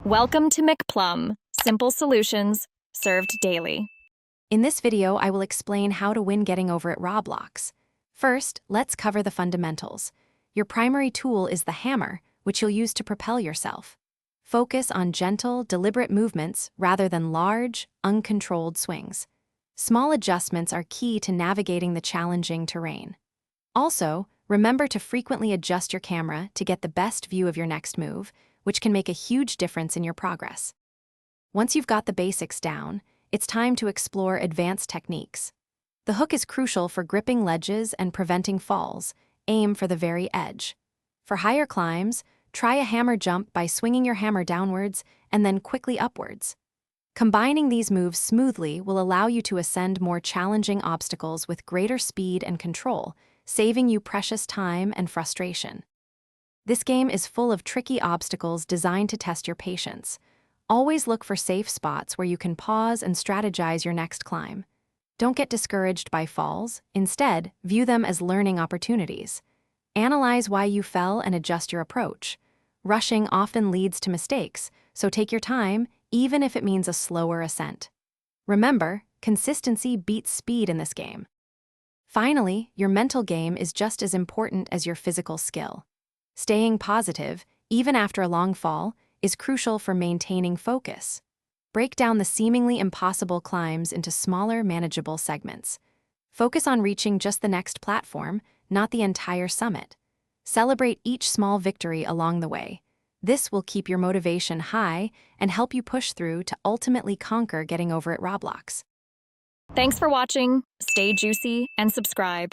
Welcome to McPlum, simple solutions served daily. In this video, I will explain how to win getting over at Roblox. First, let's cover the fundamentals. Your primary tool is the hammer, which you'll use to propel yourself. Focus on gentle, deliberate movements rather than large, uncontrolled swings. Small adjustments are key to navigating the challenging terrain. Also, remember to frequently adjust your camera to get the best view of your next move, which can make a huge difference in your progress. Once you've got the basics down, it's time to explore advanced techniques. The hook is crucial for gripping ledges and preventing falls. Aim for the very edge. For higher climbs, try a hammer jump by swinging your hammer downwards and then quickly upwards. Combining these moves smoothly will allow you to ascend more challenging obstacles with greater speed and control, saving you precious time and frustration. This game is full of tricky obstacles designed to test your patience. Always look for safe spots where you can pause and strategize your next climb. Don't get discouraged by falls. Instead, view them as learning opportunities. Analyze why you fell and adjust your approach. Rushing often leads to mistakes, so take your time, even if it means a slower ascent. Remember, consistency beats speed in this game. Finally, your mental game is just as important as your physical skill. Staying positive, even after a long fall, is crucial for maintaining focus. Break down the seemingly impossible climbs into smaller, manageable segments. Focus on reaching just the next platform, not the entire summit. Celebrate each small victory along the way. This will keep your motivation high and help you push through to ultimately conquer getting over at Roblox. Thanks for watching. Stay juicy and subscribe.